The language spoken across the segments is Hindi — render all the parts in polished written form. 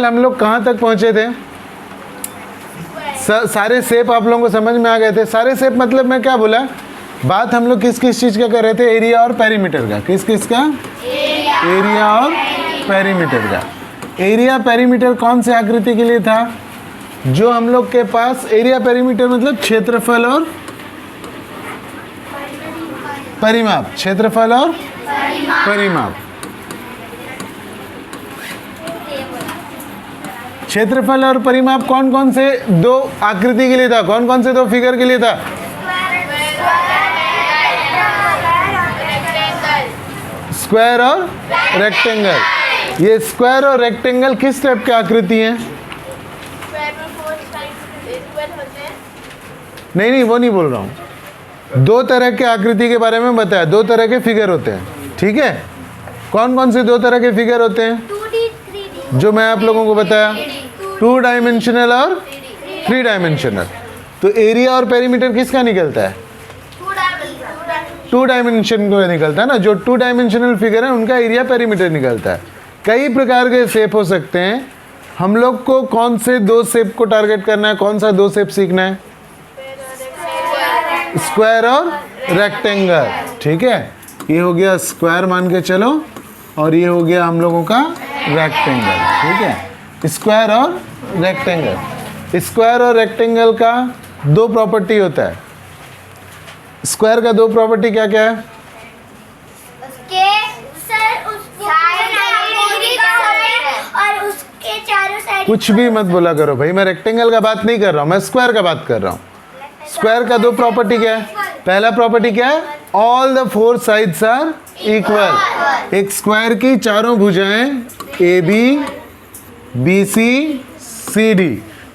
हम लोग कहाँ तक पहुँचे थे? सारे शेप आप लोगों को समझ में आ गए थे? सारे शेप मतलब मैं क्या बोला, बात हम लोग किस किस चीज़ का कर रहे थे? एरिया और पेरीमीटर का। किस किस का? एरिया और पेरीमीटर का। एरिया पेरीमीटर कौन से आकृति के लिए था? जो हम लोग के पास एरिया पेरीमीटर मतलब क्षेत्रफल और परिमाप। क्षेत्रफल और परिमाप। क्षेत्रफल और परिमाप कौन कौन से दो आकृति के लिए था? कौन कौन से दो फिगर के लिए था? स्क्वायर और रेक्टेंगल। ये स्क्वायर और रेक्टेंगल किस टाइप की आकृति हैं? नहीं, वो नहीं बोल रहा हूँ। दो तरह के आकृति के बारे में बताया, दो तरह के फिगर होते हैं, ठीक है? कौन कौन से दो तरह के फिगर होते हैं? 2D 3D जो मैं आप लोगों को बताया, 2 डायमेंशनल और 3 डायमेंशनल। तो एरिया और पेरीमीटर किसका निकलता है? 2 डायमेंशन को निकलता है ना। जो 2 डायमेंशनल फिगर है उनका एरिया पेरीमीटर निकलता है। कई प्रकार के शेप हो सकते हैं। हम लोग को कौन से दो शेप को टारगेट करना है? कौन सा दो शेप सीखना है? स्क्वायर और रेक्टेंगल, ठीक है? ये हो गया स्क्वायर मान के चलो, और ये हो गया हम लोगों का रेक्टेंगल, ठीक है? स्क्वायर और रेक्टेंगल। स्क्वायर और रेक्टेंगल का दो प्रॉपर्टी होता है। स्क्वायर का दो प्रॉपर्टी क्या क्या है? और उसके चारों साइड कुछ भी मत बोला करो भाई, मैं रेक्टेंगल का बात नहीं कर रहा हूँ, मैं स्क्वायर का बात कर रहा हूँ। स्क्वायर का दो प्रॉपर्टी क्या है? पहला प्रॉपर्टी क्या है? All the 4 sides are equal. एक स्क्वायर की चारों भुजाएं AB, BC, CD,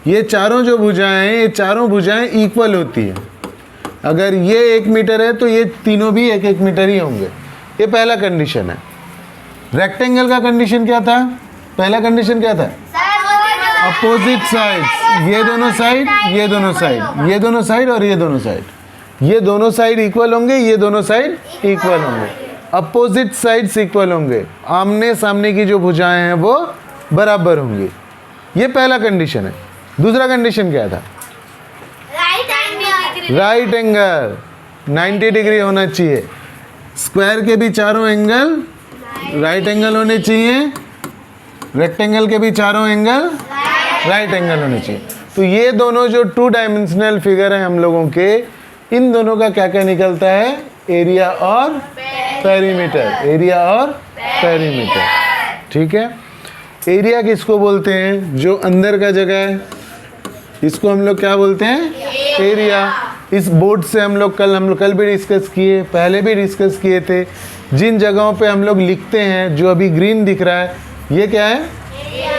ये चारों जो भुजाएं हैं, ये चारों भुजाएं इक्वल होती हैं। अगर ये 1 मीटर है तो ये तीनों भी 1-1 मीटर ही होंगे। ये पहला कंडीशन है। रेक्टेंगल का कंडीशन क्या था? पहला कंडीशन क्या था? अपोजिट साइड्स, ये दोनों साइड, ये दोनों साइड, ये दोनों साइड और ये दोनों साइड, ये दोनों साइड इक्वल होंगे, ये दोनों साइड इक्वल होंगे। अपोजिट साइड्स इक्वल होंगे, आमने सामने की जो भुजाएं हैं वो बराबर होंगी। ये पहला कंडीशन है। दूसरा कंडीशन क्या था? राइट एंगल 90 डिग्री होना चाहिए। स्क्वायर के भी चारों एंगल राइट एंगल होने चाहिए, रेक्टेंगल के भी चारों एंगल राइट एंगल होने चाहिए। तो ये दोनों जो 2 डायमेंशनल फिगर हैं हम लोगों के, इन दोनों का क्या क्या निकलता है? एरिया और पेरीमीटर। एरिया और पेरीमीटर, ठीक है? एरिया किसको बोलते हैं? जो अंदर का जगह है, इसको हम लोग क्या बोलते हैं? एरिया। इस बोर्ड से हम लोग कल भी डिस्कस किए, पहले भी डिस्कस किए थे। जिन जगहों पे हम लोग लिखते हैं, जो अभी ग्रीन दिख रहा है, ये क्या है?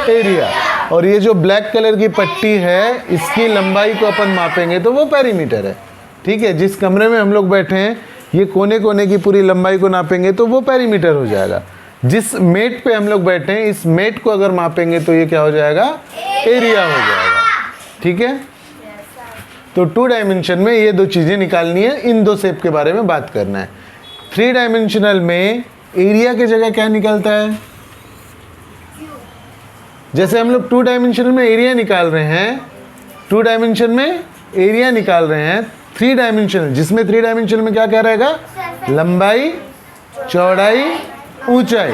एरिया। और ये जो ब्लैक कलर की पट्टी है, इसकी लंबाई को अपन मापेंगे तो वो पेरीमीटर है, ठीक है? जिस कमरे में हम लोग बैठे हैं, ये कोने कोने की पूरी लंबाई को नापेंगे तो वो पेरीमीटर हो जाएगा। जिस मेट पे हम लोग बैठे हैं, इस मेट को अगर मापेंगे तो ये क्या हो जाएगा? एरिया हो जाएगा, ठीक है? तो 2 डायमेंशन में ये दो चीज़ें निकालनी है, इन दो शेप के बारे में बात करना है। 3 डायमेंशनल में एरिया की जगह क्या निकलता है? जैसे हम लोग 2 डायमेंशनल में एरिया निकाल रहे हैं, 2 डायमेंशन में एरिया निकाल रहे हैं, 3 डायमेंशनल, जिसमें 3 डायमेंशनल में क्या क्या रहेगा? लंबाई, चौड़ाई, ऊंचाई।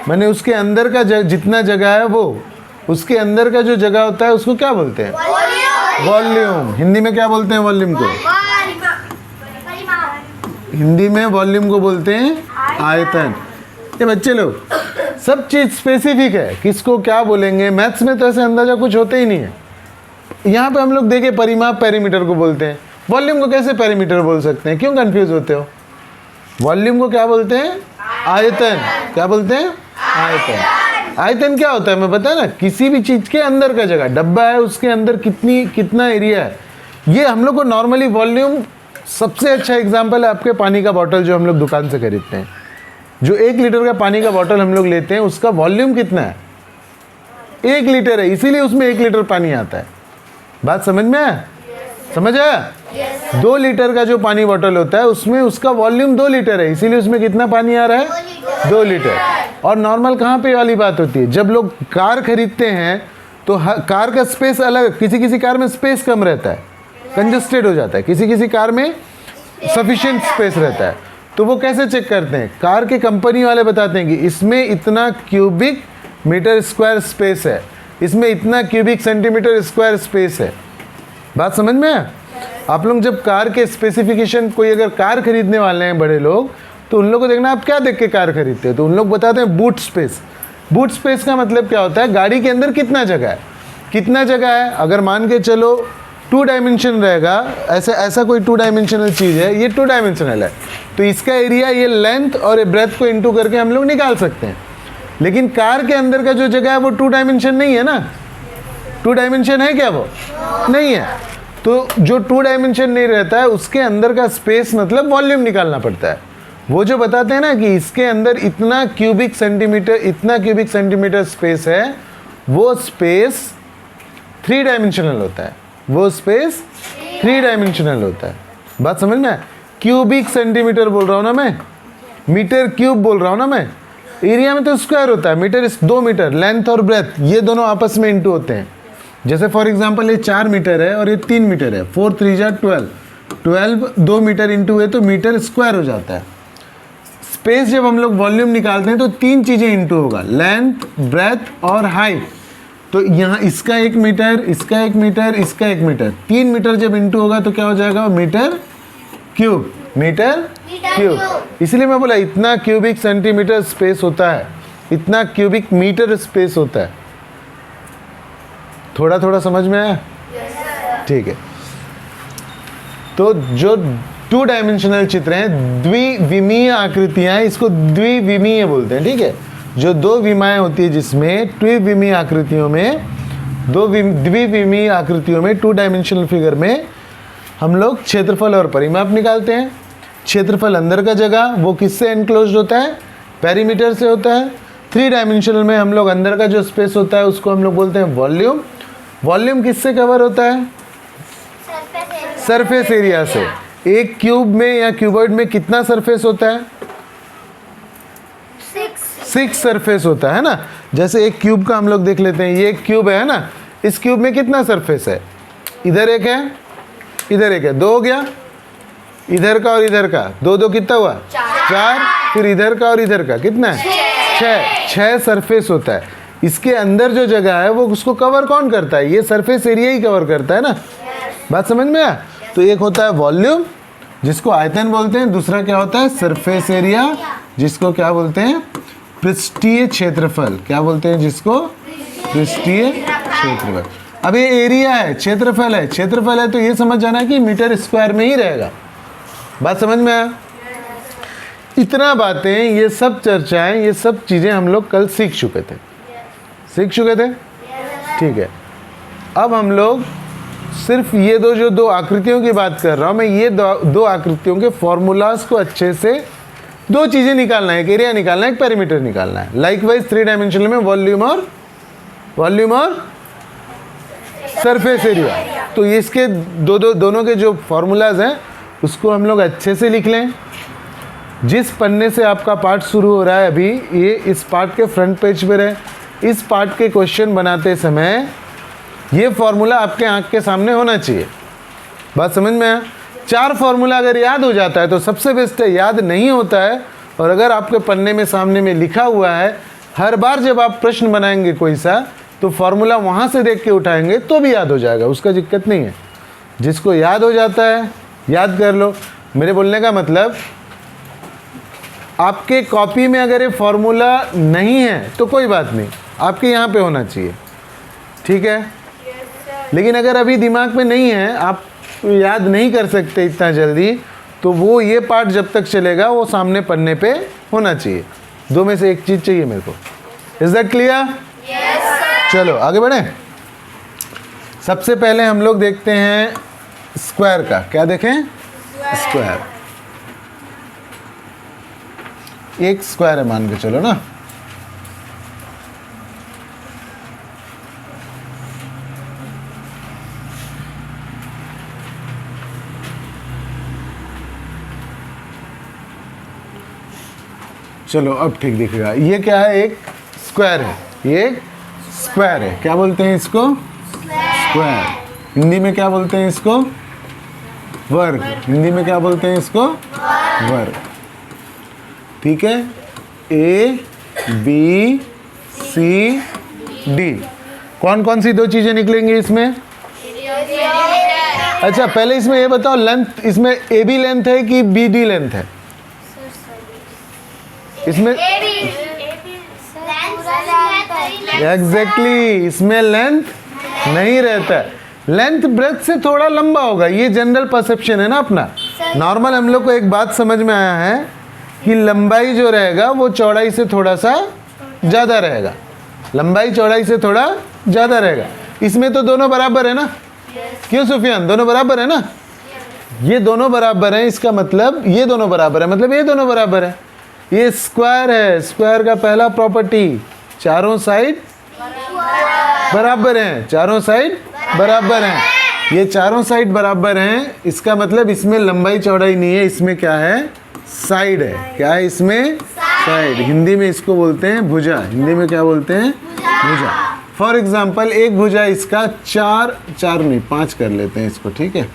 माने उसके अंदर का जितना जगह है वो, उसके अंदर का जो जगह होता है उसको क्या बोलते हैं? वॉल्यूम। हिंदी में क्या बोलते हैं वॉल्यूम को? हिंदी में वॉल्यूम को बोलते हैं आयतन। ये बच्चे लोग सब चीज़ स्पेसिफिक है, किसको क्या बोलेंगे। मैथ्स में तो ऐसे अंदाजा कुछ होते ही नहीं है। यहाँ पे हम लोग देखे परिमाप पेरीमीटर को बोलते हैं, वॉल्यूम को कैसे पेरीमीटर बोल सकते हैं? क्यों कंफ्यूज होते हो? वॉल्यूम को क्या बोलते हैं? आयतन। क्या बोलते हैं? आयतन। आयतन क्या होता है मैं बताया ना? किसी भी चीज़ के अंदर का जगह, डब्बा है उसके अंदर कितना एरिया है, ये हम लोग को नॉर्मली वॉल्यूम। सबसे अच्छा एग्जाम्पल है आपके पानी का बॉटल जो हम लोग दुकान से खरीदते हैं। जो 1 लीटर का पानी का बॉटल हम लोग लेते हैं, उसका वॉल्यूम कितना है? 1 लीटर है, इसीलिए उसमें 1 लीटर पानी आता है। बात समझ में आया? समझ आया? 2 लीटर का जो पानी बॉटल होता है उसमें उसका वॉल्यूम 2 लीटर है, इसीलिए उसमें कितना पानी आ रहा है? 2 लीटर। और नॉर्मल कहाँ पे वाली बात होती है? जब लोग कार खरीदते हैं तो कार का स्पेस अलग, किसी किसी कार में स्पेस कम रहता है, कंजस्टेड हो जाता है, किसी किसी कार में सफिशिएंट स्पेस रहता है। तो वो कैसे चेक करते हैं? कार के कंपनी वाले बताते हैं कि इसमें इतना क्यूबिक मीटर स्क्वायर स्पेस है, इसमें इतना क्यूबिक सेंटीमीटर स्क्वायर स्पेस है। बात समझ में है? आप लोग जब कार के स्पेसिफिकेशन, कोई अगर कार खरीदने वाले हैं बड़े लोग, तो उन लोग को देखना आप क्या देख के कार खरीदते हैं। तो उन लोग बताते हैं बूट स्पेस। बूट स्पेस का मतलब क्या होता है? गाड़ी के अंदर कितना जगह है, कितना जगह है। अगर मान के चलो 2 डायमेंशन रहेगा, ऐसा कोई 2 डायमेंशनल चीज़ है, ये 2 डायमेंशनल है, तो इसका एरिया ये लेंथ और ब्रेथ को इंटू करके हम लोग निकाल सकते हैं। लेकिन कार के अंदर का जो जगह है वो 2 डायमेंशन नहीं है ना। 2 डायमेंशन है क्या? वो नहीं है। तो जो 2 डायमेंशन नहीं रहता है उसके अंदर का स्पेस मतलब वॉल्यूम निकालना पड़ता है। वो जो बताते हैं ना कि इसके अंदर इतना क्यूबिक सेंटीमीटर स्पेस है, वो स्पेस 3 डायमेंशनल होता है, वो स्पेस 3 डायमेंशनल होता है। बात समझ में? क्यूबिक सेंटीमीटर बोल रहा हूँ ना मैं, मीटर क्यूब बोल रहा हूँ ना मैं। एरिया में तो स्क्वायर होता है, मीटर 2 मीटर, लेंथ और ब्रेथ ये दोनों आपस में इंटू होते हैं। जैसे फॉर एग्जांपल ये 4 मीटर है और ये 3 मीटर है, 4 3 जा 12 2 मीटर इंटू है तो मीटर स्क्वायर हो जाता है। स्पेस जब हम लोग वॉल्यूम निकालते हैं तो 3 चीज़ें इंटू होगा, लेंथ, ब्रेथ और हाइट। तो यहाँ इसका 1 मीटर, इसका 1 मीटर, इसका 1 मीटर, 3 मीटर जब इंटू होगा तो क्या हो जाएगा? Metre cube, metre cube. इसलिए मैं बोला इतना क्यूबिक सेंटीमीटर स्पेस होता है, इतना क्यूबिक मीटर स्पेस होता है। थोड़ा थोड़ा समझ में आया? ठीक है। तो जो 2 डायमेंशनल चित्र हैं, द्विविमीय आकृतियां हैं, इसको द्विविमीय बोलते हैं। ठीक है, जो 2 विमाएं होती है जिसमें द्विविमीय आकृतियों में, द्विविमीय आकृतियों में 2 डायमेंशनल फिगर में हम लोग क्षेत्रफल और परिमाप निकालते हैं। क्षेत्रफल अंदर का जगह वो किससे एनक्लोज्ड होता है? पेरीमीटर से होता है। 3 डायमेंशनल में हम लोग अंदर का जो स्पेस होता है उसको हम लोग बोलते हैं वॉल्यूम। वॉल्यूम किससे कवर होता है? सरफेस एरिया से। एक क्यूब में या क्यूबॉइड में कितना सरफेस होता है? 6 सरफेस होता है ना। जैसे एक क्यूब का हम लोग देख लेते हैं, ये एक क्यूब है ना, इस क्यूब में कितना सरफेस है? इधर एक है, इधर एक है, 2 हो गया। इधर का और इधर का 2 2 कितना हुआ? 4। फिर इधर का और इधर का कितना है? 6 सरफेस होता है। इसके अंदर जो जगह है वो उसको कवर कौन करता है? ये सरफेस एरिया ही कवर करता है ना। बात समझ में आया? तो एक होता है वॉल्यूम जिसको आयतन बोलते हैं, दूसरा क्या होता है? सरफेस एरिया जिसको क्या बोलते हैं? पृष्ठीय क्षेत्रफल। क्या बोलते हैं जिसको? पृष्ठीय क्षेत्रफल। अब ये एरिया है, क्षेत्रफल है, क्षेत्रफल है तो ये समझ जाना कि मीटर स्क्वायर में ही रहेगा। बात समझ में आया? इतना बातें, ये सब चर्चाएं, ये सब चीज़ें हम लोग कल सीख चुके थे, ठीक है। अब हम लोग सिर्फ ये जो 2 आकृतियों की बात कर रहा हूँ मैं, ये 2 आकृतियों के फॉर्मूलाज को अच्छे से 2 चीज़ें निकालना है, एक एरिया निकालना है, एक पेरीमीटर निकालना है। लाइकवाइज 3 डायमेंशनल में वॉल्यूम और सरफेस एरिया। तो इसके दोनों के जो फॉर्मूलाज हैं उसको हम लोग अच्छे से लिख लें। जिस पन्ने से आपका पार्ट शुरू हो रहा है अभी, ये इस पार्ट के फ्रंट पेज पर है। इस पार्ट के क्वेश्चन बनाते समय ये फॉर्मूला आपके आंख के सामने होना चाहिए। बात समझ में आया? 4 फॉर्मूला अगर याद हो जाता है तो सबसे बेस्ट है। याद नहीं होता है और अगर आपके पन्ने में सामने में लिखा हुआ है, हर बार जब आप प्रश्न बनाएंगे कोई सा तो फॉर्मूला वहाँ से देख के उठाएंगे तो भी याद हो जाएगा, उसका दिक्कत नहीं है। जिसको याद हो जाता है याद कर लो। मेरे बोलने का मतलब, आपके कॉपी में अगर ये फॉर्मूला नहीं है तो कोई बात नहीं, आपके यहाँ पे होना चाहिए, ठीक है। लेकिन अगर अभी दिमाग में नहीं है, आप याद नहीं कर सकते इतना जल्दी, तो वो ये पार्ट जब तक चलेगा वो सामने पन्ने पे होना चाहिए। 2 में से एक चीज़ चाहिए मेरे को। Is that clear? चलो आगे बढ़े। सबसे पहले हम लोग देखते हैं स्क्वायर का। क्या देखें? स्क्वायर। एक स्क्वायर है मान के चलो ना। चलो अब ठीक दिखेगा। ये क्या है? एक स्क्वायर है, ये एक स्क्वायर है। क्या बोलते हैं इसको? स्क्वायर। हिंदी में क्या बोलते हैं इसको? वर्ग। हिंदी में क्या बोलते हैं इसको? वर्ग। ठीक है, ए बी सी डी। कौन कौन सी दो चीजें निकलेंगी इसमें? अच्छा, पहले इसमें ये बताओ, लेंथ इसमें ए बी लेंथ है कि बी डी लेंथ है? इसमें एग्जैक्टली इसमें लेंथ नहीं रहता है। लेंथ ब्रेथ से थोड़ा लंबा होगा, ये जनरल परसेप्शन है ना अपना। नॉर्मल हम लोग को एक बात समझ में आया है कि लंबाई जो रहेगा वो चौड़ाई से थोड़ा सा ज़्यादा रहेगा। लंबाई चौड़ाई से थोड़ा ज़्यादा रहेगा। इसमें तो दोनों बराबर है ना? क्यों सुफियान, दोनों बराबर है ना? ये दोनों बराबर हैं, इसका मतलब ये दोनों बराबर है, मतलब ये दोनों बराबर है। ये स्क्वायर है, स्क्वायर का पहला प्रॉपर्टी चारों साइड बराबर हैं। चारों साइड बराबर हैं। ये चारों साइड बराबर हैं, इसका मतलब इसमें लंबाई चौड़ाई नहीं है, इसमें क्या है? साइड है। क्या है इसमें? साइड। हिंदी में इसको बोलते हैं भुजा। हिंदी में क्या बोलते हैं? भुजा। फॉर एग्जाम्पल एक भुजा इसका 5 कर लेते हैं इसको, ठीक है।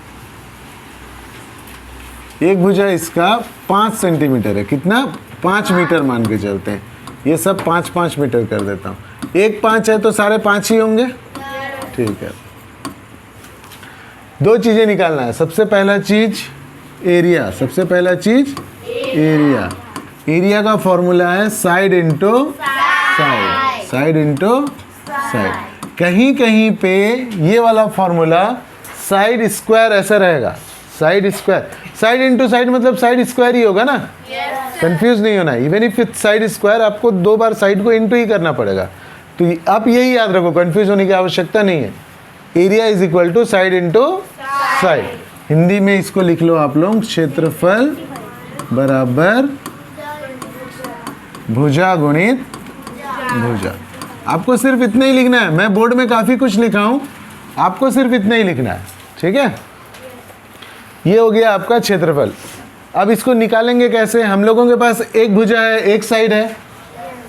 एक भुजा इसका 5 सेंटीमीटर है। कितना? 5 मीटर मान के चलते हैं। ये सब 5 मीटर कर देता हूँ। एक 5 है तो सारे 5 ही होंगे, ठीक है। दो चीज़ें निकालना है। सबसे पहला चीज एरिया। सबसे पहला चीज एरिया। एरिया का फॉर्मूला है side into side. Side into side. कहीं कहीं पे ये वाला फॉर्मूला साइड स्क्वायर ऐसा रहेगा। Side square, side into side मतलब साइड स्क्वायर ही होगा ना। कंफ्यूज नहीं होना। Even if it's side square, आपको 2 बार साइड को इंटू ही करना पड़ेगा। तो आप यही याद रखो, कंफ्यूज होने की आवश्यकता नहीं है। Area is equal to side into side. Hindi में इसको लिख लो आप लोग, क्षेत्रफल बराबर भुजा गुणित भुजा। आपको सिर्फ इतना ही लिखना है। मैं बोर्ड में काफ़ी कुछ लिखा हूँ, आपको सिर्फ इतना ही लिखना है, ठीक है। ये हो गया आपका क्षेत्रफल। अब इसको निकालेंगे कैसे? हम लोगों के पास एक भुजा है, एक साइड है।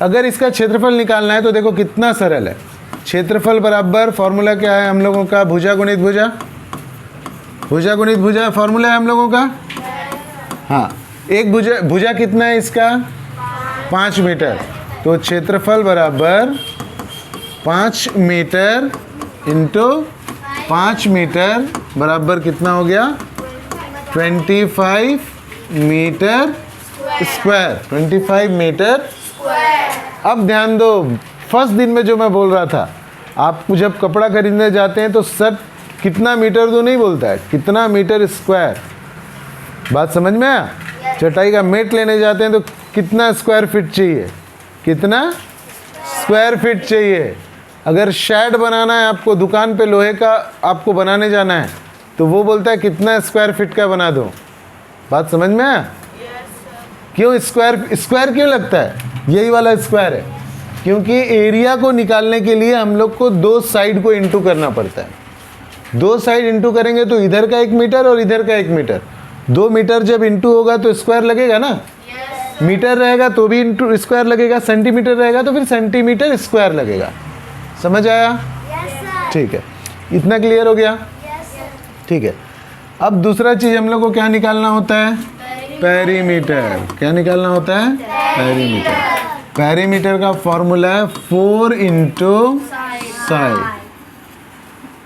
अगर इसका क्षेत्रफल निकालना है तो देखो कितना सरल है। क्षेत्रफल बराबर फॉर्मूला क्या है हम लोगों का? भुजा गुणित भुजा। भुजा गुणित भुजा फॉर्मूला है हम लोगों का। हाँ, एक भुजा कितना है इसका? 5 मीटर। तो क्षेत्रफल बराबर 5 मीटर इंटू 5 मीटर बराबर कितना हो गया? 25 मीटर स्क्वायर। 25 मीटर। अब ध्यान दो, फर्स्ट दिन में जो मैं बोल रहा था, आप जब कपड़ा खरीदने जाते हैं तो शर्ट कितना मीटर तो नहीं बोलता है, कितना मीटर स्क्वायर। बात समझ में आया? चटाई का मेट लेने जाते हैं तो कितना स्क्वायर फीट चाहिए? कितना स्क्वायर फीट चाहिए? अगर शेड बनाना है आपको, दुकान पे लोहे का आपको बनाने जाना है, तो वो बोलता है कितना स्क्वायर फीट का बना दो। बात समझ में आया? क्यों स्क्वायर क्यों लगता है? यही वाला स्क्वायर है, क्योंकि एरिया को निकालने के लिए हम लोग को 2 साइड को इंटू करना पड़ता है। 2 साइड इंटू करेंगे तो इधर का 1 मीटर और इधर का 1 मीटर। 2 मीटर जब इंटू होगा तो स्क्वायर लगेगा ना। मीटर रहेगा तो भी इंटू स्क्वायर लगेगा, सेंटीमीटर रहेगा तो फिर सेंटीमीटर स्क्वायर लगेगा। समझ आया? ठीक है, इतना क्लियर हो गया? ठीक है। अब दूसरा चीज़ हम लोग को क्या निकालना होता है? पेरीमीटर। क्या निकालना होता है? पेरीमीटर। पेरीमीटर का फॉर्मूला है 4 इंटू साइड।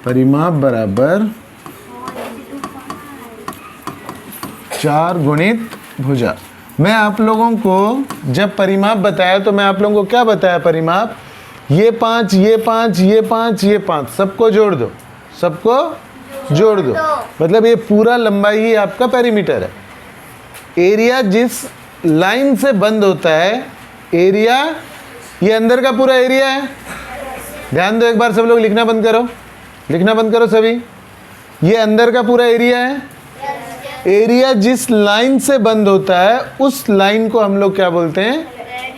परिमाप बराबर 4 गुणित भुजा। मैं आप लोगों को जब परिमाप बताया तो मैं आप लोगों को क्या बताया? परिमाप ये 5, ये 5, ये 5, ये 5 सबको जोड़ दो, सबको जोड़ दो। मतलब ये पूरा लंबाई ही आपका पेरीमीटर है। एरिया जिस लाइन से बंद होता है, एरिया ये अंदर का पूरा एरिया है। ध्यान दो, एक बार सब लोग लिखना बंद करो, लिखना बंद करो सभी। ये अंदर का पूरा एरिया है। एरिया जिस लाइन से बंद होता है उस लाइन को हम लोग क्या बोलते हैं?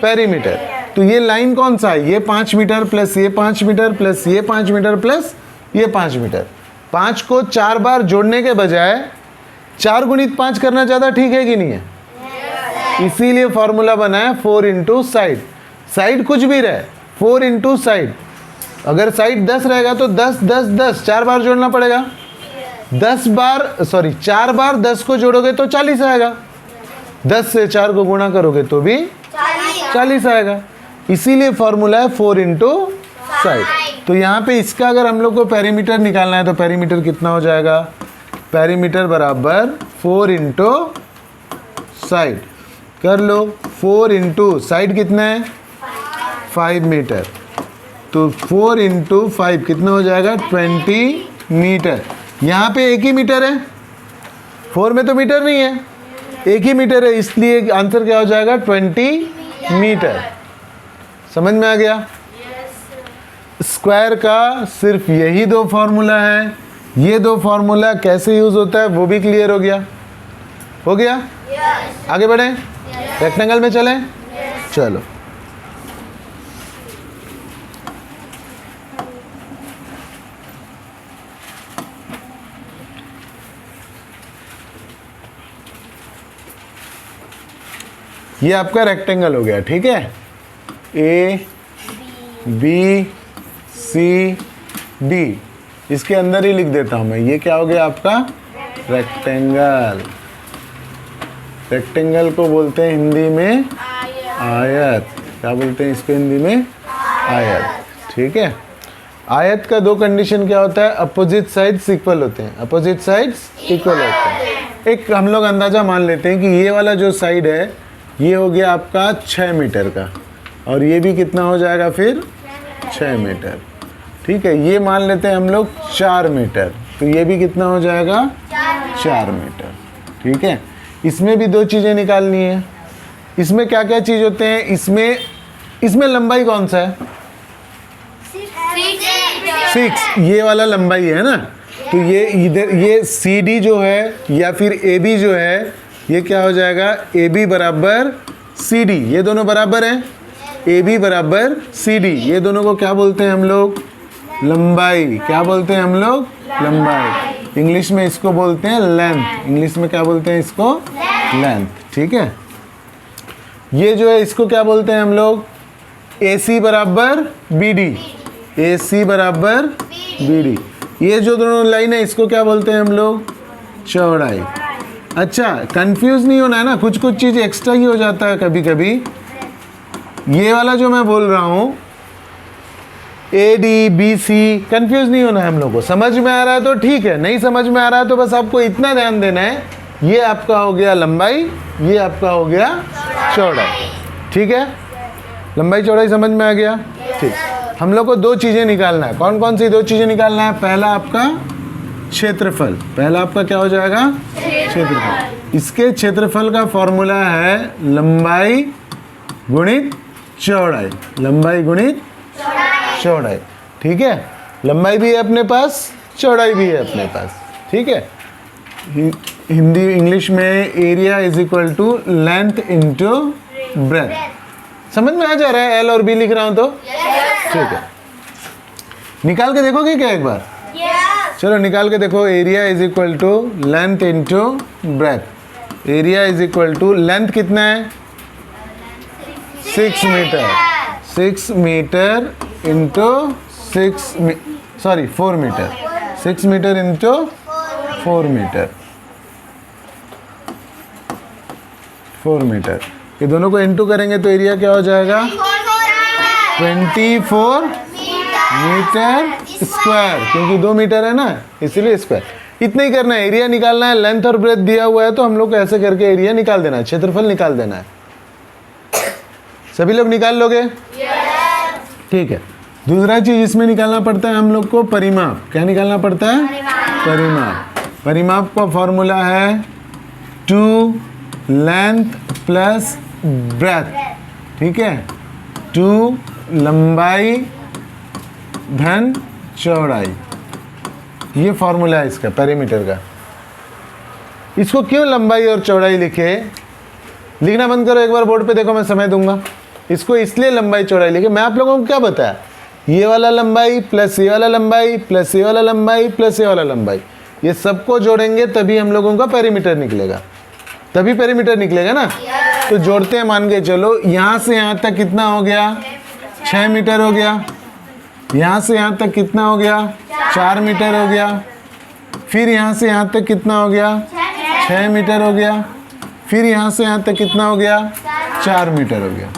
पेरीमीटर। तो ये लाइन कौन सा है? ये 5 मीटर प्लस ये 5 मीटर प्लस ये 5 मीटर प्लस ये 5 मीटर। 5 को 4 बार जोड़ने के बजाय 4 गुणित 5 करना ज़्यादा ठीक है कि नहीं है? इसीलिए फॉर्मूला बना है 4 इंटू साइड। साइड कुछ भी रहे, 4 इंटू साइड। अगर साइड 10 रहेगा तो 10 10 10 4 बार जोड़ना पड़ेगा। 4 बार 10 को जोड़ोगे तो 40 आएगा। 10 से 4 को गुणा करोगे तो भी 40 आएगा। इसीलिए फॉर्मूला है 4 इंटू साइड। तो यहाँ पे इसका अगर हम लोग को पेरीमीटर निकालना है तो पेरीमीटर कितना हो जाएगा? पेरीमीटर बराबर 4 इंटू साइड। कर लो, 4 इंटू साइड कितना है? 5 मीटर। तो 4 इंटू 5 कितना हो जाएगा? 20 मीटर। यहाँ पे एक ही मीटर है, 4 में तो मीटर नहीं है, एक ही मीटर है, इसलिए आंसर क्या हो जाएगा? 20 मीटर। समझ में आ गया? स्क्वायर का सिर्फ यही 2 फॉर्मूला है। ये 2 फॉर्मूला कैसे यूज होता है वो भी क्लियर हो गया? हो गया? आगे बढ़ें, रेक्टेंगल में चलें। चलो, ये आपका रेक्टेंगल हो गया, ठीक है। ए बी सी डी, इसके अंदर ही लिख देता हूं मैं। ये क्या हो गया आपका? रेक्टेंगल। रेक्टेंगल को बोलते हैं हिंदी में आयत। क्या बोलते हैं इसको हिंदी में? आयत, ठीक है। आयत का 2 कंडीशन क्या होता है? अपोजिट साइड्स इक्वल होते हैं। अपोजिट साइड्स इक्वल होते हैं। एक हम लोग अंदाजा मान लेते हैं कि ये वाला जो साइड है ये हो गया आपका 6 मीटर का, और ये भी कितना हो जाएगा फिर? 6 मीटर, ठीक है। ये मान लेते हैं हम लोग 4 मीटर, तो ये भी कितना हो जाएगा? 4 मीटर, ठीक है। इसमें भी 2 चीज़ें निकालनी है। इसमें क्या क्या चीज़ होते हैं? इसमें लंबाई कौन सा है? 6। ये वाला लंबाई है ना, तो ये इधर ये सी डी जो है या फिर ए बी जो है, ये क्या हो जाएगा? ए बी बराबर सी डी। ये दोनों बराबर हैं। ए बी बराबर सी डी, ये दोनों को क्या बोलते हैं हम लोग? लंबाई। क्या बोलते हैं हम लोग? लंबाई। इंग्लिश में इसको बोलते हैं लेंथ। इंग्लिश में क्या बोलते हैं इसको? लेंथ, ठीक है। ये जो है इसको क्या बोलते हैं हम लोग? ए सी बराबर बी डी। ए सी बराबर बी डी। ये जो दोनों लाइन है इसको क्या बोलते हैं हम लोग? चौड़ाई। अच्छा, कंफ्यूज नहीं होना है ना, कुछ कुछ चीज़ एक्स्ट्रा ही हो जाता है कभी कभी। ये वाला जो मैं बोल रहा हूँ A D B C, confuse नहीं होना है हम लोग को। समझ में आ रहा है तो ठीक है, नहीं समझ में आ रहा है तो बस आपको इतना ध्यान देना है, ये आपका हो गया लंबाई, ये आपका हो गया चौड़ाई, ठीक है। लंबाई चौड़ाई समझ में आ गया? ठीक। हम लोग को 2 चीज़ें निकालना है। कौन कौन सी 2 चीज़ें निकालना है? पहला आपका क्षेत्रफल। पहला आपका क्या हो जाएगा? क्षेत्रफल। इसके क्षेत्रफल का फॉर्मूला है लंबाई गुणित चौड़ाई। लंबाई गुणित चौड़ाई, ठीक है। लंबाई भी है अपने पास, चौड़ाई भी है अपने पास, ठीक है। हिंदी इंग्लिश में area is equal to length into breadth. समझ में आ जा रहा है? एल और बी लिख रहा हूं तो ठीक है। निकाल के देखोगे क्या एक बार? चलो निकाल के देखो। Area is equal to length into breadth. Area is equal to length कितना है? 6 metre. 6 metre into 4 metre. 6 metre into 4 metre. 4 metre. ये दोनों को इंटू करेंगे तो एरिया क्या हो जाएगा? 24 मीटर स्क्वायर, क्योंकि 2 मीटर है ना इसीलिए स्क्वायर। इतना ही करना है, एरिया निकालना है। लेंथ और ब्रेथ दिया हुआ है तो हम लोग को ऐसे करके एरिया निकाल देना है, क्षेत्रफल निकाल देना है। सभी लोग निकाल लोगे? ठीक है। दूसरा चीज इसमें निकालना पड़ता है हम लोग को परिमाप। क्या निकालना पड़ता है? परिमाप। परिमाप का फॉर्मूला है 2 लेंथ प्लस ब्रेथ, ठीक है। 2 लंबाई धन चौड़ाई, ये फॉर्मूला है इसका पेरीमीटर का। इसको क्यों लंबाई और चौड़ाई लिखे? लिखना बंद करो एक बार बोर्ड पे, देखो मैं समय दूंगा। इसको इसलिए लंबाई चौड़ाई लिखे, मैं आप लोगों को क्या बताया? ये वाला लंबाई प्लस ये वाला लंबाई प्लस ये वाला लंबाई प्लस ये वाला लंबाई, ये सबको जोड़ेंगे तभी हम लोगों का पेरीमीटर निकलेगा, तभी पेरीमीटर निकलेगा ना। तो जोड़ते हैं, मान के चलो यहाँ से यहाँ तक कितना हो गया? 6 मीटर हो गया, यहाँ से यहाँ तक कितना हो गया? 4 मीटर हो गया। फिर यहाँ से यहाँ तक कितना हो गया? 6 मीटर हो गया। फिर यहाँ से यहाँ तक कितना हो गया? 4 मीटर हो गया।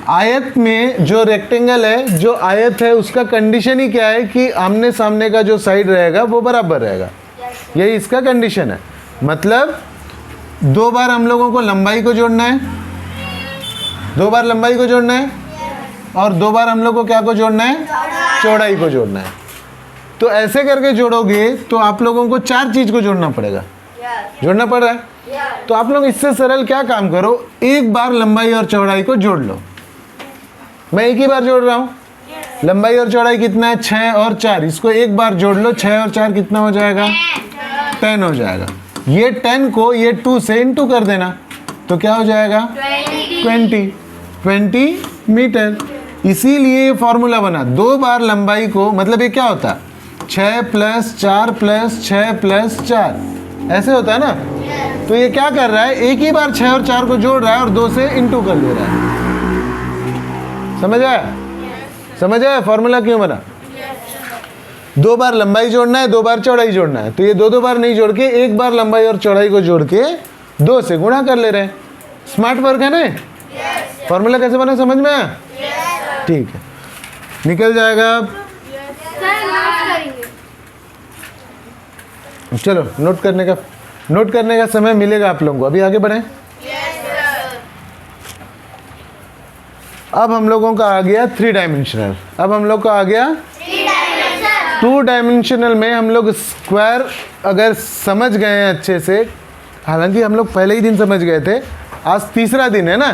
आयत में जो रेक्टेंगल है, जो आयत है, उसका कंडीशन ही क्या है कि आमने सामने का जो साइड रहेगा वो बराबर रहेगा। यही इसका कंडीशन है। मतलब 2 बार हम लोगों को लंबाई को जोड़ना है, 2 बार लंबाई को जोड़ना है, और 2 बार हम लोग को क्या को जोड़ना है? चौड़ाई को जोड़ना है। तो ऐसे करके जोड़ोगे तो आप लोगों को 4 चीज़ को जोड़ना पड़ेगा, जोड़ना पड़ रहा है। तो आप लोग इससे सरल क्या काम करो, एक बार लंबाई और चौड़ाई को जोड़ लो। मैं एक ही बार जोड़ रहा हूँ। लंबाई और चौड़ाई कितना है? 6 और 4। इसको एक बार जोड़ लो, 6 और 4 कितना हो जाएगा? 10 हो जाएगा। ये 10 को ये 2 से इंटू कर देना, तो क्या हो जाएगा? 20 मीटर। इसीलिए ये फॉर्मूला बना। 2 बार लंबाई को, मतलब ये क्या होता है? 6 + 4 + 6 + 4, ऐसे होता है ना। तो ये क्या कर रहा है? एक ही बार 6 और 4 को जोड़ रहा है और 2 से इंटू कर दे रहा है। समझ आया? समझ आया फॉर्मूला क्यों बना? 2 बार लंबाई जोड़ना है, 2 बार चौड़ाई जोड़ना है। तो ये 2 बार नहीं जोड़ के एक बार लंबाई और चौड़ाई को जोड़ के 2 से गुणा कर ले रहे हैं। स्मार्ट वर्क है ना? फॉर्मूला कैसे बना, समझ में आया? ठीक है, निकल जाएगा। चलो नोट करने का समय मिलेगा आप लोगों को। अभी आगे बढ़ें। अब हम लोगों का आ गया 3 डायमेंशनल। अब हम लोग का आ गया 2 डायमेंशनल में हम लोग स्क्वायर अगर समझ गए हैं अच्छे से, हालांकि हम लोग पहले ही दिन समझ गए थे, आज तीसरा दिन है ना।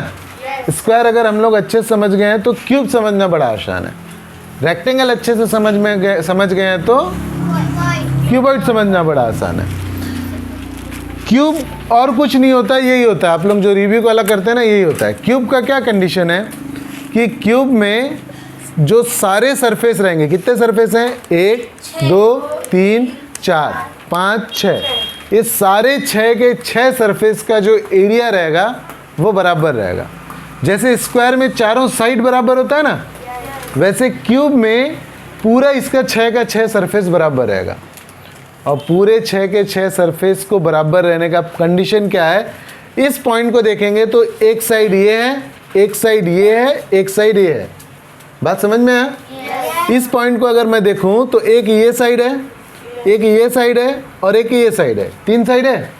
स्क्वायर अगर हम लोग अच्छे से समझ गए हैं तो क्यूब समझना बड़ा आसान है। रेक्टेंगल अच्छे से समझ गए हैं तो क्यूबॉइड समझना बड़ा आसान है। क्यूब और कुछ नहीं होता, यही होता है। आप लोग जो रिव्यू वाला करते हैं ना, यही होता है। क्यूब का क्या कंडीशन है कि क्यूब में जो सारे सरफेस रहेंगे, कितने सरफेस हैं? 1 2 3 4 5 6, ये सारे 6 के 6 सरफेस का जो एरिया रहेगा वो बराबर रहेगा। जैसे स्क्वायर में चारों साइड बराबर होता है ना, वैसे क्यूब में पूरा इसका 6 का 6 सरफेस बराबर रहेगा। और पूरे 6 के 6 सरफेस को बराबर रहने का कंडीशन क्या है? इस पॉइंट को देखेंगे तो एक साइड ये है, एक साइड ये है, एक साइड ये है। बात समझ में आया? इस पॉइंट को अगर मैं देखूं तो एक ये साइड है, एक ये साइड है और एक ये साइड है। 3 साइड है।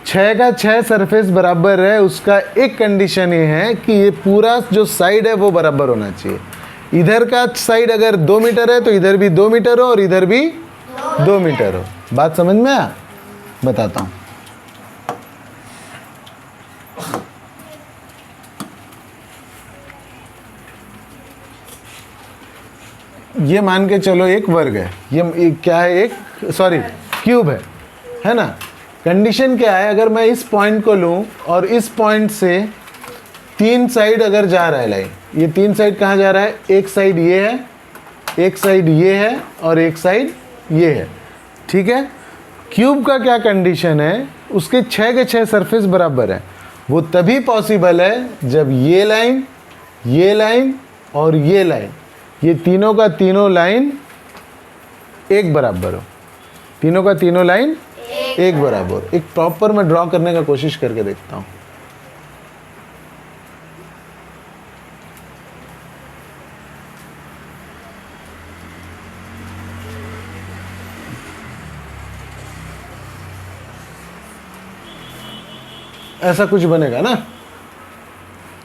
6 का 6 सरफेस बराबर है। उसका एक कंडीशन ये है कि ये पूरा जो साइड है वो बराबर होना चाहिए। इधर का साइड अगर 2 मीटर है तो इधर भी 2 मीटर हो और इधर भी 2 मीटर हो। बात समझ में आया? बताता हूँ। ये मान के चलो एक वर्ग है, ये क्या है? एक क्यूब है ना। कंडीशन क्या है? अगर मैं इस पॉइंट को लूं और इस पॉइंट से 3 साइड अगर जा रहा है लाइन, ये 3 साइड कहाँ जा रहा है? एक साइड ये है, एक साइड ये है और एक साइड ये है। ठीक है। क्यूब का क्या कंडीशन है? उसके 6 के 6 सरफेस बराबर है। वो तभी पॉसिबल है जब ये लाइन और ये लाइन, ये तीनों का तीनों लाइन एक बराबर हो। तीनों का तीनों लाइन एक बराबर। एक प्रॉपर मैं ड्रॉ करने का कोशिश करके देखता हूँ। ऐसा कुछ बनेगा ना,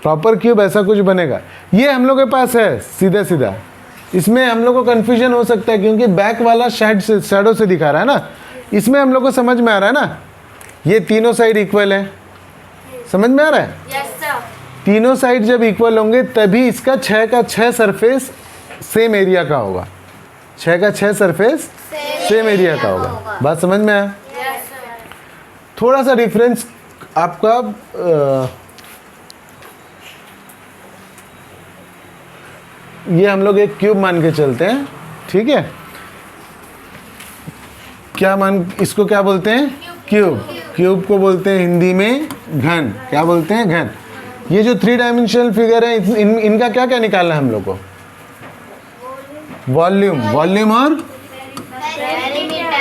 प्रॉपर क्यूब ऐसा कुछ बनेगा। ये हम लोग के पास है सीधा सीधा। इसमें हम लोग को कंफ्यूजन हो सकता है क्योंकि बैक वाला शैडो से दिखा रहा है ना। इसमें हम लोग को समझ में आ रहा है ना, ये तीनों साइड इक्वल है। समझ में आ रहा है? Yes sir. तीनों साइड जब इक्वल होंगे तभी इसका 6 का 6 सरफेस सेम एरिया का होगा। 6 का 6 सरफेस सेम एरिया का होगा। बात समझ में आया? Yes sir. थोड़ा सा डिफरेंस आपका ये हम लोग एक क्यूब मान के चलते हैं। ठीक है। इसको क्या बोलते हैं? क्यूब। क्यूब को बोलते हैं हिंदी में घन। क्या बोलते हैं? घन। ये जो 3 डायमेंशनल फिगर है, इनका क्या क्या निकालना है हम लोग को? वॉल्यूम, वॉल्यूम और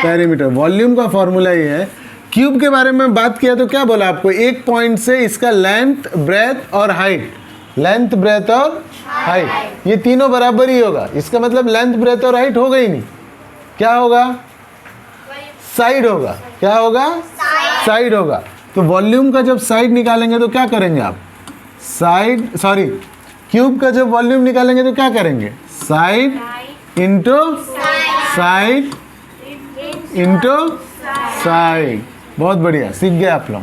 पेरीमीटर। वॉल्यूम का फॉर्मूला ये है। क्यूब के बारे में बात किया तो क्या बोला आपको, एक पॉइंट से इसका लेंथ, ब्रेथ और हाइट, लेंथ, ब्रेथ और हाइट, ये तीनों बराबर ही होगा। इसका मतलब लेंथ, ब्रेथ और हाइट होगा ही नहीं, क्या होगा, साइड होगा। क्या होगा, साइड होगा। तो वॉल्यूम का जब साइड निकालेंगे तो क्या करेंगे आप, साइड, सॉरी, क्यूब का जब वॉल्यूम निकालेंगे तो क्या करेंगे, side into side into side. बहुत बढ़िया, सीख गए आप लोग।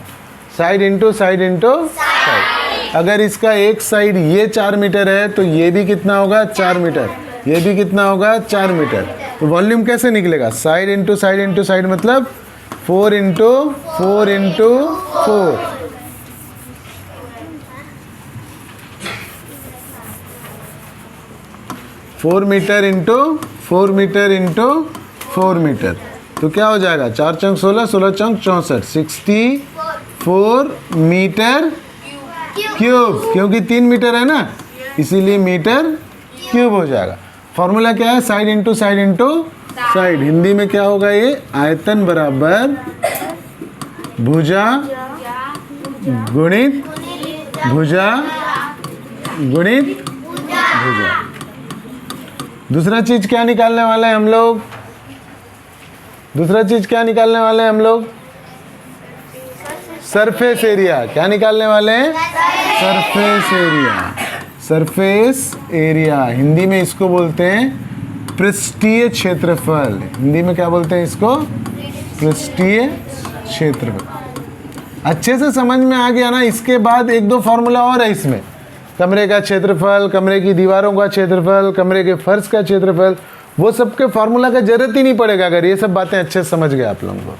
Side into side into side. अगर इसका एक साइड ये 4 मीटर है तो ये भी कितना होगा, 4 मीटर, ये भी कितना होगा, 4 मीटर। तो वॉल्यूम कैसे निकलेगा, side into side into side, मतलब 4 into 4 into 4। Four metre into 4 metre into 4 metre. तो क्या हो जाएगा, 4 चौक 16, 16 चौक 64, 64 मीटर क्यूब, क्योंकि 3 मीटर है ना, इसीलिए मीटर क्यूब हो जाएगा। फॉर्मूला क्या है, side into side into side. Hindi में क्या होगा ये, आयतन बराबर भुजा गुणित भुजा गुणित भुजा। दूसरा चीज क्या निकालने वाले हैं हम लोग, दूसरा चीज क्या निकालने वाले हैं हम लोग, सरफेस एरिया। क्या निकालने वाले हैं, surface area. Surface area Hindi में इसको बोलते हैं पृष्ठीय क्षेत्रफल। हिंदी में क्या बोलते हैं इसको, पृष्ठीय क्षेत्रफल। अच्छे से समझ में आ गया ना। इसके बाद एक दो फॉर्मूला और है इसमें, कमरे का क्षेत्रफल, कमरे की दीवारों का क्षेत्रफल, कमरे के फर्श का क्षेत्रफल, वो सबके फार्मूला का जरूरत ही नहीं पड़ेगा अगर ये सब बातें अच्छे से समझ गए आप लोगों को।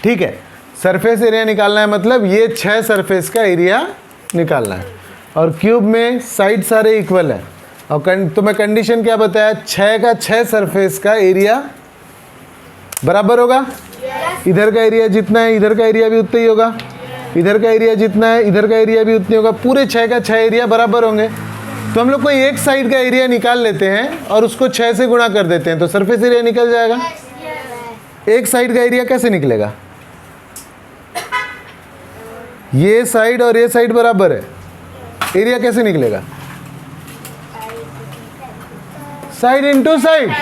ठीक है, सरफेस एरिया निकालना है, मतलब ये 6 सरफेस का एरिया निकालना है। और क्यूब में साइड सारे इक्वल है। और तो मैं कंडीशन क्या बताया, 6 का 6 सरफेस का एरिया बराबर होगा। इधर का एरिया जितना है इधर का एरिया भी उतना ही होगा, इधर का एरिया जितना है इधर का एरिया भी उतनी होगा। पूरे 6 का 6 एरिया बराबर होंगे। तो हम लोग कोई एक साइड का एरिया निकाल लेते हैं और उसको 6 से गुणा कर देते हैं तो सरफेस एरिया निकल जाएगा। एक साइड का एरिया कैसे निकलेगा, ये साइड और ये साइड बराबर है, एरिया कैसे निकलेगा, साइड इंटू साइड।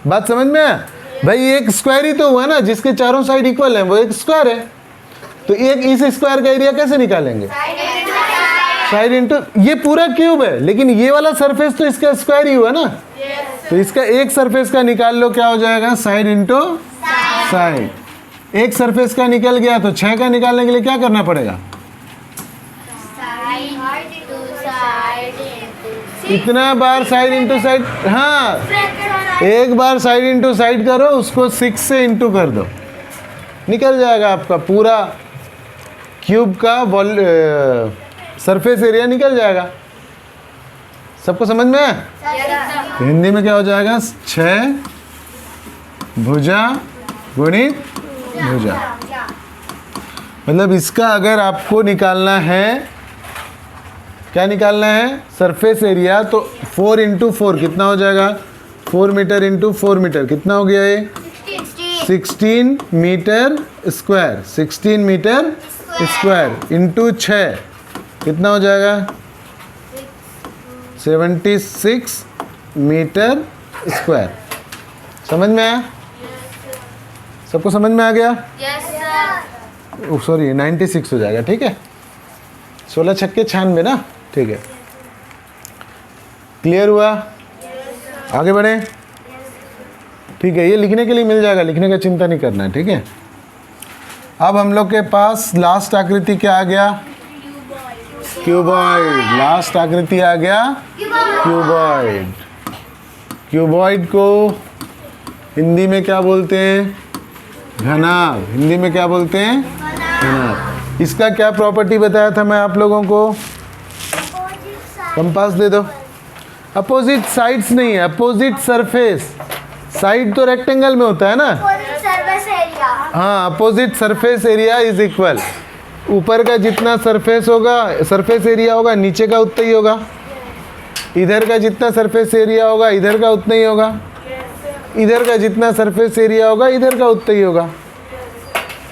बात समझ में आया भाई, एक स्क्वायर ही तो हुआ ना, जिसके चारों साइड इक्वल है वो एक स्क्वायर है। तो एक इस स्क्वायर का एरिया कैसे निकालेंगे, साइड इंटू, ये पूरा क्यूब है लेकिन ये वाला सरफेस तो इसका स्क्वायर ही हुआ ना, तो इसका एक सरफेस का निकाल लो, क्या हो जाएगा, साइड इंटू साइड। एक सरफेस का निकल गया तो 6 का निकालने के लिए क्या करना पड़ेगा, इतना बार साइड इंटू साइड। हाँ, एक बार साइड इंटू साइड करो, उसको 6 से इंटू कर दो, निकल जाएगा आपका पूरा क्यूब का सरफेस एरिया निकल जाएगा। सबको समझ में है? तो हिंदी में क्या हो जाएगा, 6 भुजा गुणित भुजा। मतलब इसका अगर आपको निकालना है, क्या निकालना है, सरफेस एरिया, तो 4 इंटू 4 कितना हो जाएगा, 4 मीटर इंटू 4 मीटर कितना हो गया ये, 16 metre square, 16 metre square into 6 कितना हो जाएगा, 76 मीटर स्क्वायर। समझ में आया, सबको समझ में आ गया? सॉरी 96 हो जाएगा, ठीक है, 16 छक्के 96 ना, ठीक है, क्लियर हुआ? आगे बढ़े, ठीक है, ये लिखने के लिए मिल जाएगा, लिखने का चिंता नहीं करना है, ठीक है। अब हम लोग के पास लास्ट आकृति क्या आ गया, क्यूबॉइड। लास्ट आकृति आ गया क्यूबॉइड। क्यूबॉइड को हिंदी में क्या बोलते हैं, घनाभ। हिंदी में क्या बोलते हैं, घनाभ। इसका क्या प्रॉपर्टी बताया था मैं आप लोगों को, कंपास दे दो, अपोजिट साइड्स नहीं है, अपोजिट सरफेस। साइड तो रेक्टेंगल में होता है ना, हाँ, opposite surface area is equal. ऊपर का जितना सरफेस होगा, सरफेस एरिया होगा, नीचे का उतना ही होगा। इधर का जितना सरफेस एरिया होगा इधर का उतना ही होगा, इधर का जितना सरफेस एरिया होगा इधर का उतना ही होगा,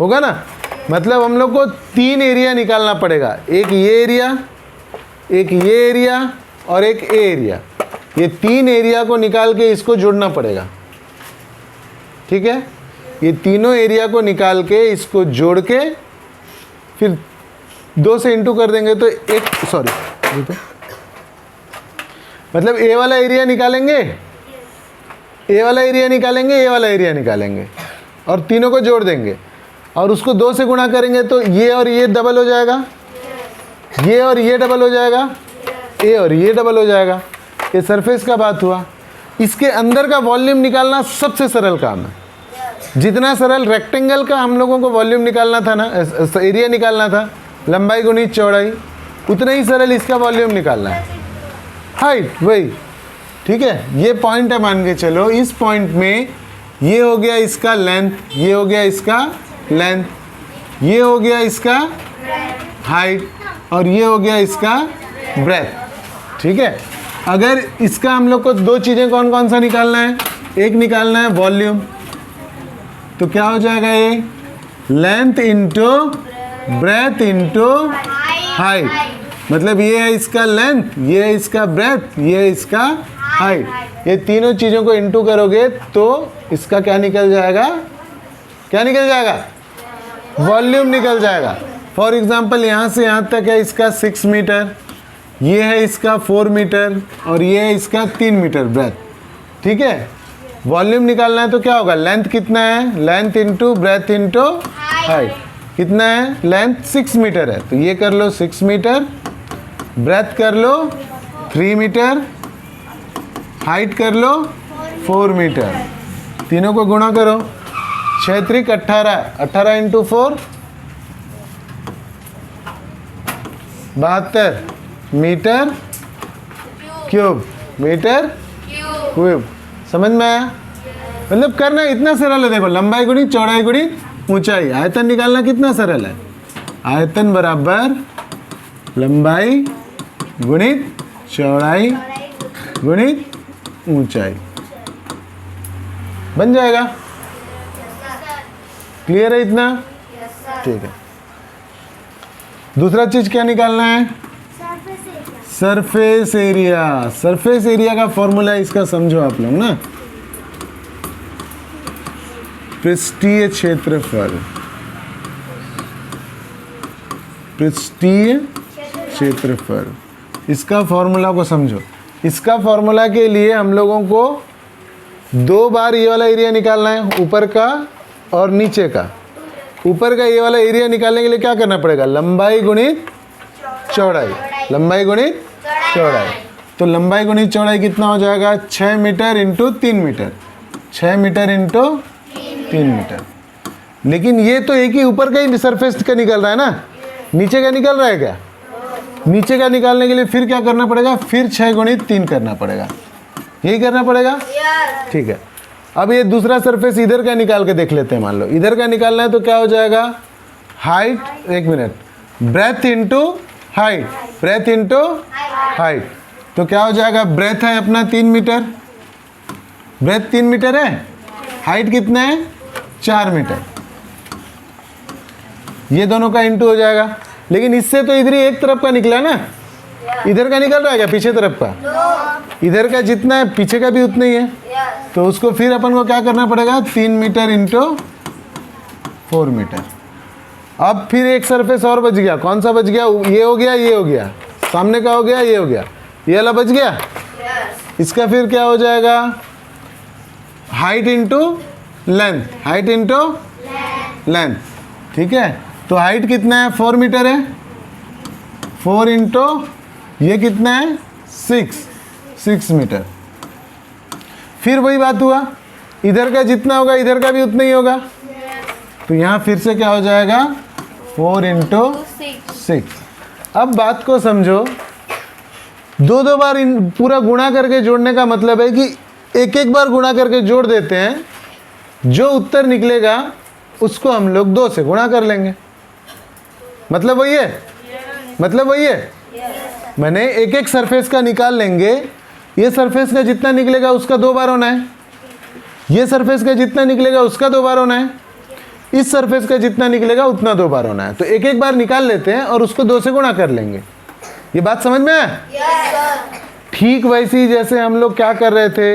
होगा ना। मतलब हम लोग को 3 एरिया निकालना पड़ेगा, एक ये एरिया, एक ये एरिया और एक ए एरिया। ये 3 एरिया को निकाल के इसको जोड़ना पड़ेगा, ठीक है। ये तीनों एरिया को निकाल के इसको जोड़ के फिर 2 से इंटू कर देंगे तो मतलब ए वाला एरिया निकालेंगे, ए वाला एरिया निकालेंगे, ए वाला एरिया निकालेंगे और तीनों को जोड़ देंगे और उसको 2 से गुणा करेंगे तो ये और ये डबल हो जाएगा, ये और ये डबल हो जाएगा, ए और ये डबल हो जाएगा। ये सरफेस का बात हुआ। इसके अंदर का वॉल्यूम निकालना सबसे सरल काम है। जितना सरल रेक्टेंगल का हम लोगों को वॉल्यूम निकालना था ना, एरिया निकालना था, लंबाई गुणित चौड़ाई, उतना ही सरल इसका वॉल्यूम निकालना है, हाइट वही, ठीक है। ये पॉइंट है मान के चलो, इस पॉइंट में ये हो गया इसका लेंथ, ये हो गया इसका लेंथ, ये हो गया इसका हाइट और ये हो गया इसका ब्रेथ, ठीक है। अगर इसका हम लोग को 2 चीज़ें कौन कौन सा निकालना है, एक निकालना है वॉल्यूम, तो क्या हो जाएगा ये length into breath into height. मतलब ये है इसका लेंथ, ये है इसका ब्रेथ, ये है इसका हाइट। ये तीनों चीज़ों को इंटू करोगे तो इसका क्या निकल जाएगा, क्या निकल जाएगा, वॉल्यूम निकल जाएगा। फॉर एग्जांपल यहाँ से यहाँ तक है इसका 6 मीटर, ये है इसका 4 मीटर और ये है इसका 3 मीटर ब्रेथ, ठीक है। वॉल्यूम निकालना है तो क्या होगा, लेंथ कितना है, length into breath into height कितना है, लेंथ 6 मीटर है तो ये कर लो 6 मीटर, ब्रेथ कर लो 3 मीटर, हाइट कर लो 4 मीटर। तीनों को गुणा करो, 6 त्रिक 18, 18 into 4 72 metre cube, metre cube. समझ में आया। मतलब करना इतना सरल है, देखो लंबाई गुणित चौड़ाई गुणित ऊंचाई। आयतन निकालना कितना सरल है, आयतन बराबर लंबाई गुणित चौड़ाई गुणित ऊंचाई, बन जाएगा। क्लियर है इतना, ठीक है। दूसरा चीज क्या निकालना है, सरफेस एरिया। सरफेस एरिया का फॉर्मूला इसका समझो आप लोग ना, पृष्ठीय क्षेत्रफल, पृष्ठीय क्षेत्रफल, इसका फॉर्मूला को समझो। इसका फॉर्मूला के लिए हम लोगों को 2 बार ये वाला एरिया निकालना है, ऊपर का और नीचे का। ऊपर का ये वाला एरिया निकालने के लिए क्या करना पड़ेगा, लंबाई गुणित चौड़ाई, लंबाई गुणित चौड़ाई। तो लंबाई गुणित चौड़ाई कितना हो जाएगा, 6 metre into 3 metre, 6 metre into 3 metre. लेकिन ये तो एक ही ऊपर का ही सरफेस का निकल रहा है ना, नीचे का निकल रहा है क्या, नीचे का निकालने के लिए फिर क्या करना पड़ेगा, फिर 6 गुणित 3 करना पड़ेगा, यही करना पड़ेगा, ठीक है। अब ये दूसरा सरफेस इधर का निकाल के देख लेते हैं। मान लो इधर का निकालना है तो क्या हो जाएगा, height, 1 minute, breath into height, breath into height. तो क्या हो जाएगा, ब्रेथ है अपना 3 मीटर, ब्रेथ 3 मीटर है, हाइट कितना है 4 मीटर, ये दोनों का इंटू हो जाएगा। लेकिन इससे तो इधर ही एक तरफ का निकला ना, इधर का निकल रहा है क्या, पीछे तरफ का, इधर का जितना है पीछे का भी उतना ही है। तो उसको फिर अपन को क्या करना पड़ेगा, 3 मीटर इंटू 4 मीटर। अब फिर एक सरफेस और बच गया, कौन सा बच गया, ये हो गया, ये हो गया, सामने का हो गया, ये हो गया, ये वाला बच गया। इसका फिर क्या हो जाएगा, height into length, height into length, ठीक है। तो हाइट कितना है, 4 मीटर है, 4 इंटू ये कितना है 6 मीटर। फिर वही बात हुआ, इधर का जितना होगा इधर का भी उतना ही होगा। तो यहाँ फिर से क्या हो जाएगा, 4 इंटू 6। अब बात को समझो, 2 बार पूरा गुणा करके जोड़ने का मतलब है कि एक बार गुणा करके जोड़ देते हैं, जो उत्तर निकलेगा उसको हम लोग 2 से गुणा कर लेंगे। मतलब वही है, मतलब वही है। मैंने एक एक सरफेस का निकाल लेंगे, ये सरफेस का जितना निकलेगा उसका 2 बार होना है, ये सरफेस का जितना निकलेगा उसका 2 बार होना है, इस सरफेस का जितना निकलेगा उतना 2 बार होना है। तो एक एक बार निकाल लेते हैं और उसको 2 से गुणा कर लेंगे। ये बात समझ में आया? ठीक वैसे ही जैसे हम लोग क्या कर रहे थे,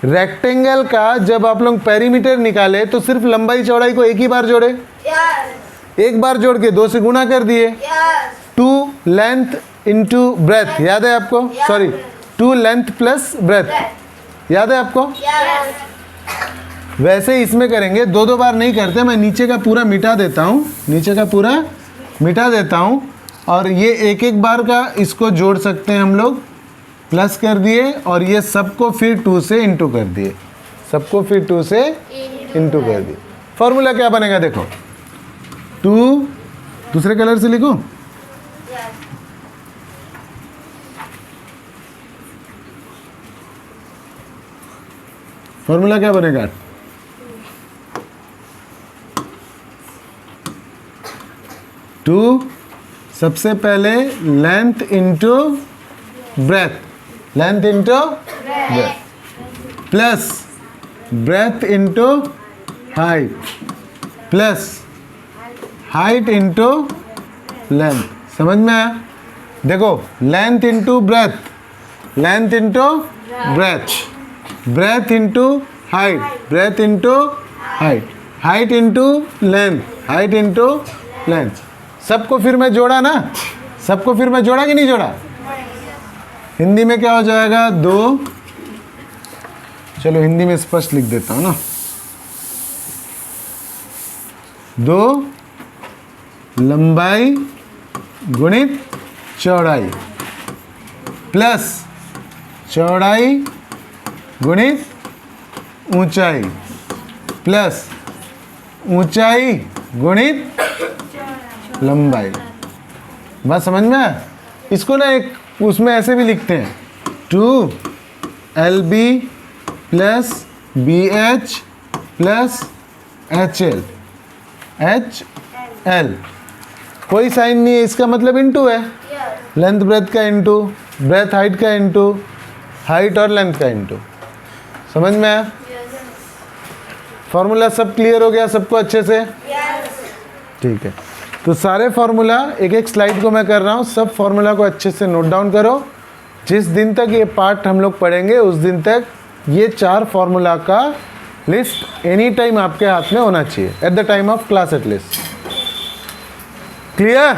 रेक्टेंगल का जब आप लोग पेरीमीटर निकाले तो सिर्फ लंबाई चौड़ाई को एक ही बार जोड़े, एक बार जोड़ के 2 से गुणा कर दिए। 2 लेंथ इंटू ब्रेथ, याद है आपको? सॉरी, 2 लेंथ प्लस ब्रेथ, याद है आपको? वैसे ही इसमें करेंगे, 2 बार नहीं करते। मैं नीचे का पूरा मिटा देता हूँ, नीचे का पूरा मिटा देता हूँ, और ये एक एक बार का इसको जोड़ सकते हैं हम लोग, प्लस कर दिए, और ये सबको फिर 2 से इंटू कर दिए, सबको फिर 2 से इंटू कर दिए। फॉर्मूला क्या बनेगा देखो, 2, दूसरे कलर से लिखूं, फॉर्मूला क्या बनेगा, 2 सबसे पहले length into breath, length into breath, plus breadth into height, plus height into length. समझ में आया? देखो, length into breath, length into breath, breath into height, breath into height, height into length, height into length. सबको फिर मैं जोड़ा ना, सबको फिर मैं जोड़ा कि नहीं जोड़ा? हिंदी में क्या हो जाएगा, 2, चलो हिंदी में स्पष्ट लिख देता हूँ ना, 2 लंबाई गुणित चौड़ाई प्लस चौड़ाई गुणित ऊंचाई प्लस ऊंचाई गुणित लंबाई। बात समझ में आया? इसको ना एक उसमें ऐसे भी लिखते हैं, 2 LB plus BH plus HL, HL कोई साइन नहीं है, इसका मतलब इंटू है, लेंथ ब्रेथ का इंटू, ब्रेथ हाइट का इंटू, हाइट और लेंथ का इंटू। समझ में आया? फॉर्मूला सब क्लियर हो गया सबको अच्छे से? ठीक है, तो सारे फार्मूला एक एक स्लाइड को मैं कर रहा हूँ, सब फार्मूला को अच्छे से नोट डाउन करो। जिस दिन तक ये पार्ट हम लोग पढ़ेंगे उस दिन तक ये 4 फार्मूला का लिस्ट एनी टाइम आपके हाथ में होना चाहिए, at the time of class at least. Clear?